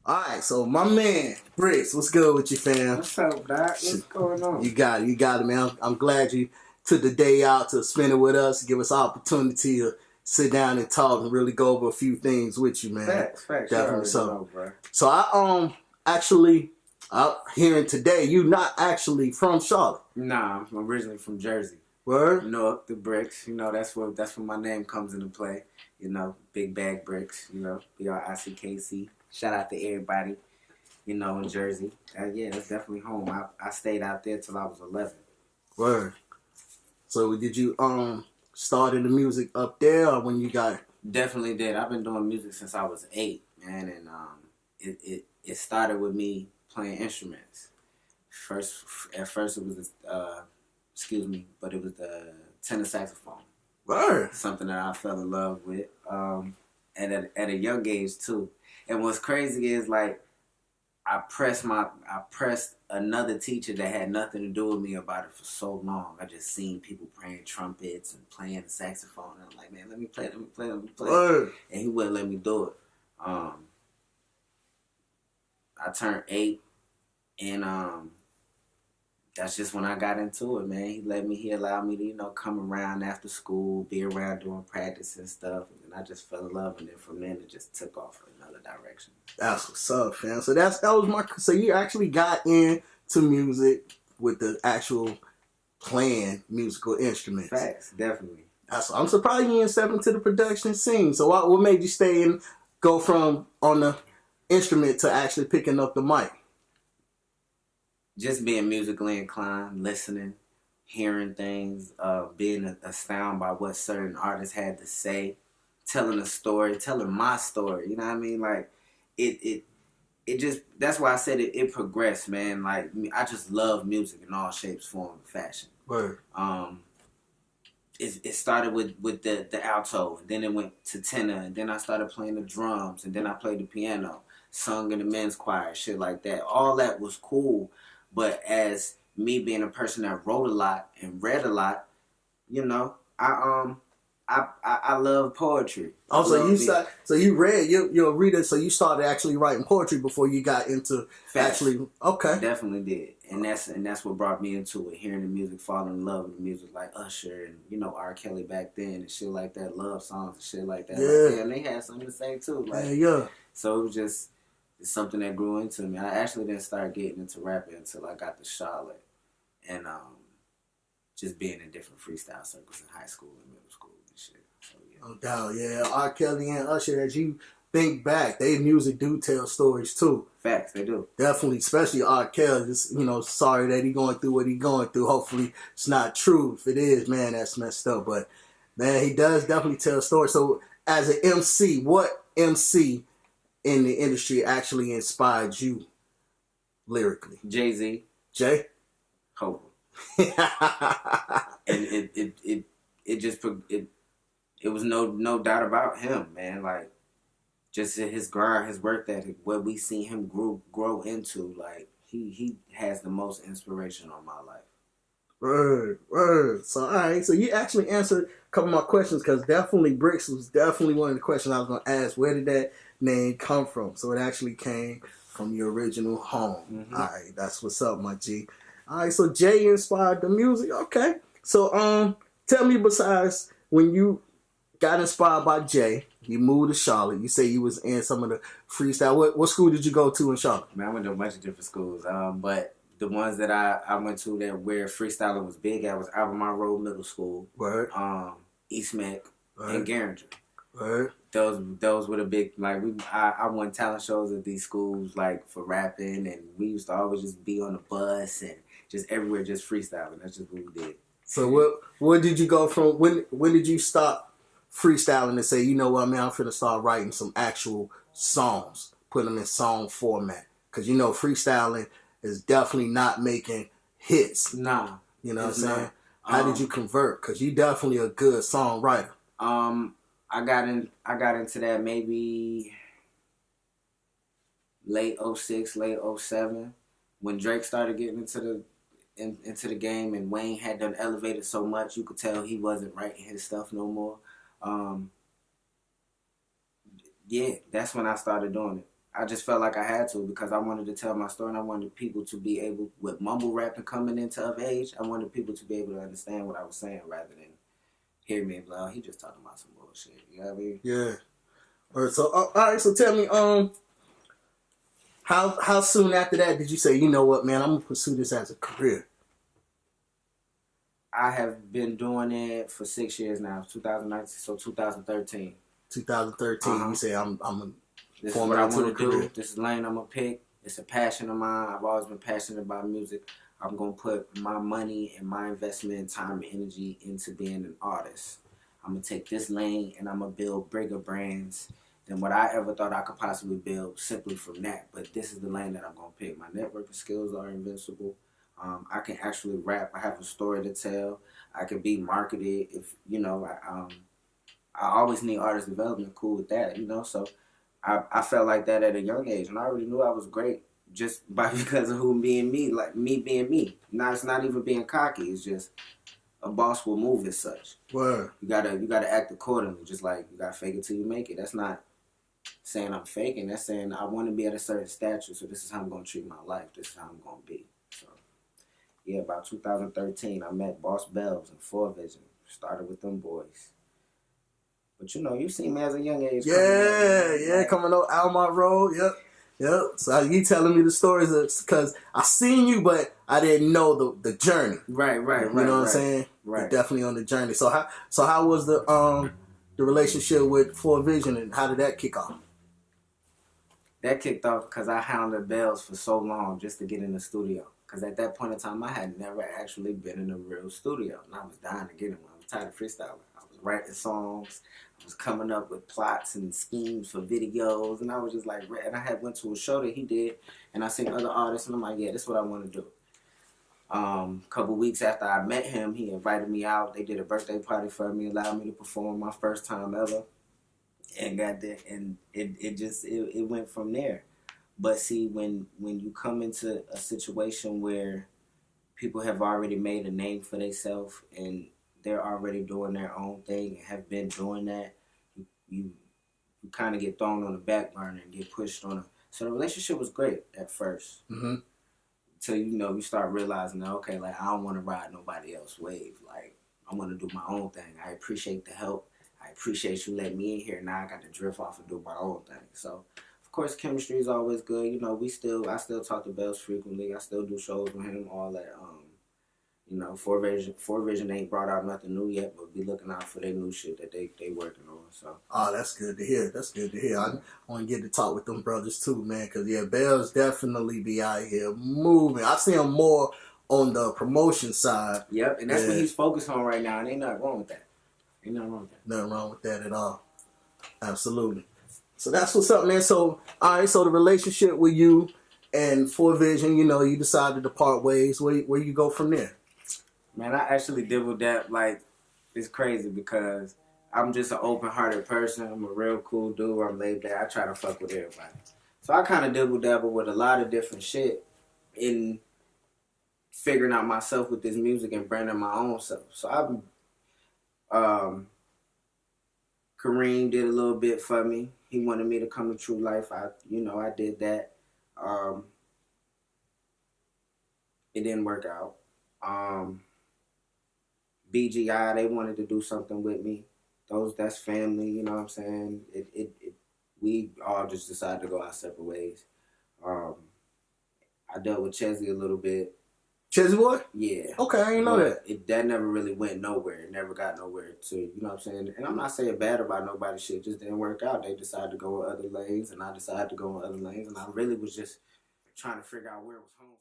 Alright, so my man, Brickz, what's good with you, fam? What's up, Doc? What's going on? You got it, man. I'm glad you took the day out to spend it with us, give us opportunity to sit down and talk and really go over a few things with you, man. Facts. Definitely so. Know, bro. So I actually hearing today you not actually from Charlotte. Nah, I'm originally from Jersey. Word? You know, the Brickz. You know, that's where my name comes into play. You know, big bag Brickz. You know, BRICKC. Shout out to everybody. You know, in Jersey. Yeah, that's definitely home. I stayed out there till I was 11. Word. So did you start in the music up there, or when you got? Definitely did. I've been doing music since I was 8, man, and it started with me playing instruments. At first it was but it was the tenor saxophone. Word. Something that I fell in love with at a young age too. And what's crazy is like I pressed another teacher that had nothing to do with me about it for so long. I just seen people playing trumpets and playing the saxophone. And I'm like, man, let me play. Word. And he wouldn't let me do it. I turned 8, and that's just when I got into it, man. He allowed me to, you know, come around after school, be around doing practice and stuff. And then I just fell in love, and then from then it just took off in another direction. That's what's up, fam. So so you actually got into music with the actual playing musical instruments. Facts, definitely. I'm surprised you didn't step into the production scene. So what made you stay and go from on the instrument to actually picking up the mic? Just being musically inclined, listening, hearing things, being astounded by what certain artists had to say, telling a story, telling my story. You know what I mean? Like it just, that's why I said it progressed, man. Like I just love music in all shapes, forms, and fashion. Word. It started with the alto, and then it went to tenor, and then I started playing the drums, and then I played the piano, sung in the men's choir, shit like that. All that was cool, but as me being a person that wrote a lot and read a lot, you know, I love poetry. Oh, so you read, you're a reader, so you started actually writing poetry before you got into actually. Okay. Definitely did. And that's what brought me into it, hearing the music, falling in love with the music like Usher and, you know, R. Kelly back then and shit like that, love songs and shit like that. Yeah. Like, and they had something to say too. Like, yeah. So it was just something that grew into me. I actually didn't start getting into rapping until I got to Charlotte and just being in different freestyle circles in high school and middle school and shit. So, yeah. No doubt, yeah. R. Kelly and Usher, as you think back, they music do tell stories too. Facts, they do. Definitely, especially R. Kelly. Just, you know, sorry that he going through what he going through. Hopefully it's not true. If it is, man, that's messed up. But man, he does definitely tell stories. So as an MC, what MC in the industry actually inspired you lyrically? Jay-Z. Jay? Hope. And it was no doubt about him, man. Like, just his grind, his work ethic, what we seen him grow into, like, he has the most inspiration on my life. Word. So, all right. So, you actually answered a couple of my questions, because definitely Brickz was definitely one of the questions I was going to ask. Where did that name come from? So, it actually came from your original home. Mm-hmm. All right. That's what's up, my G. All right. So, Jay inspired the music. Okay. So, tell me, besides when you got inspired by Jay, you moved to Charlotte. You say you was in some of the freestyle. What school did you go to in Charlotte? Man, I went to a bunch of different schools. But the ones that I went to that where freestyling was big at was Albemarle Road Middle School. Word. East Meck. Word. And Garinger. Word. Those were the big, like, I won talent shows at these schools, like, for rapping, and we used to always just be on the bus and just everywhere just freestyling. That's just what we did. So what did you go from, when did you stop freestyling and say, you know what, man, I'm finna start writing some actual songs, put them in song format? Because, you know, freestyling is definitely not making hits. Nah. You know what I'm saying? How did you convert? Because you definitely a good songwriter. I got into that maybe late 06, late 07, when Drake started getting into the game, and Wayne had done elevated so much you could tell he wasn't writing his stuff no more. Yeah, that's when I started doing it. I just felt like I had to because I wanted to tell my story and I wanted people to be able, with mumble rapping coming into of age, I wanted people to be able to understand what I was saying rather than hear me and be like, oh, he just talking about some bullshit. You know what I mean? Yeah. All right. So all right. So tell me, how soon after that did you say, you know what, man, I'm gonna pursue this as a career? I have been doing it for 6 years now, 2019, so 2013. 2013. Uh-huh. You say I'm This is what I want to do. This is the lane I'm going to pick. It's a passion of mine. I've always been passionate about music. I'm going to put my money and my investment, time, and energy into being an artist. I'm going to take this lane and I'm going to build bigger brands than what I ever thought I could possibly build simply from that. But this is the lane that I'm going to pick. My networking skills are invincible. I can actually rap. I have a story to tell. I can be marketed. If, you know, I always need artist development. Cool with that, you know, so I felt like that at a young age, and I already knew I was great just by because of who being me, like me being me. Now it's not even being cocky. It's just a boss will move as such. Word. You gotta act accordingly. Just like you gotta fake it till you make it. That's not saying I'm faking. That's saying I want to be at a certain stature. So this is how I'm gonna treat my life. This is how I'm gonna be. So yeah, about 2013, I met Boss Bells and 4Vision. Started with them boys. But you know, you seen me as a young age. Coming up Almont Road. Yep. So you telling me the stories because I seen you, but I didn't know the journey. Right. You know what I'm saying? Right. You're definitely on the journey. So how was the relationship with 4Vision and how did that kick off? That kicked off because I hounded Bells for so long just to get in the studio. Because at that point in time, I had never actually been in a real studio, and I was dying to get in one. I was tired of freestyling. I was writing songs. I was coming up with plots and schemes for videos, and I was just like, and I had went to a show that he did, and I seen other artists, and I'm like, yeah, this is what I want to do. Couple weeks after I met him, he invited me out. They did a birthday party for me, allowed me to perform my first time ever, and got there, and it went from there. But see, when you come into a situation where people have already made a name for themselves and they're already doing their own thing and have been doing that, you kind of get thrown on the back burner and get pushed on. So the relationship was great at first. Mm-hmm. Until, you know, you start realizing that, okay, like, I don't want to ride nobody else's wave. Like, I want to do my own thing. I appreciate the help. I appreciate you letting me in here. Now I got to drift off and do my own thing. So, of course, chemistry is always good. You know, I still talk to Bells frequently. I still do shows with him, all that. You know, 4Vision ain't brought out nothing new yet, but be looking out for their new shit that they working on. So. Oh, that's good to hear. I want to get to talk with them brothers too, man, because yeah, Bells definitely be out here moving. I see him more on the promotion side. Yep, and that's what he's focused on right now, and ain't nothing wrong with that. Nothing wrong with that at all. Absolutely. So that's what's up, man. So, all right, so the relationship with you and 4Vision, you know, you decided to part ways. Where you go from there? Man, I actually dibbled that, like, it's crazy because I'm just an open-hearted person. I'm a real cool dude. I'm laid back. I try to fuck with everybody. So I kind of dibble-dabble with a lot of different shit in figuring out myself with this music and branding my own self. So Kareem did a little bit for me. He wanted me to come to True Life. I did that. It didn't work out. BGI, they wanted to do something with me. That's family, you know what I'm saying? We all just decided to go our separate ways. I dealt with Chezzy a little bit. Chezzy boy? Yeah. Okay, I didn't know that. That never really went nowhere. It never got nowhere to, you know what I'm saying? And I'm not saying bad about nobody's shit. It just didn't work out. They decided to go in other lanes, and I decided to go in other lanes. And I really was just trying to figure out where it was home.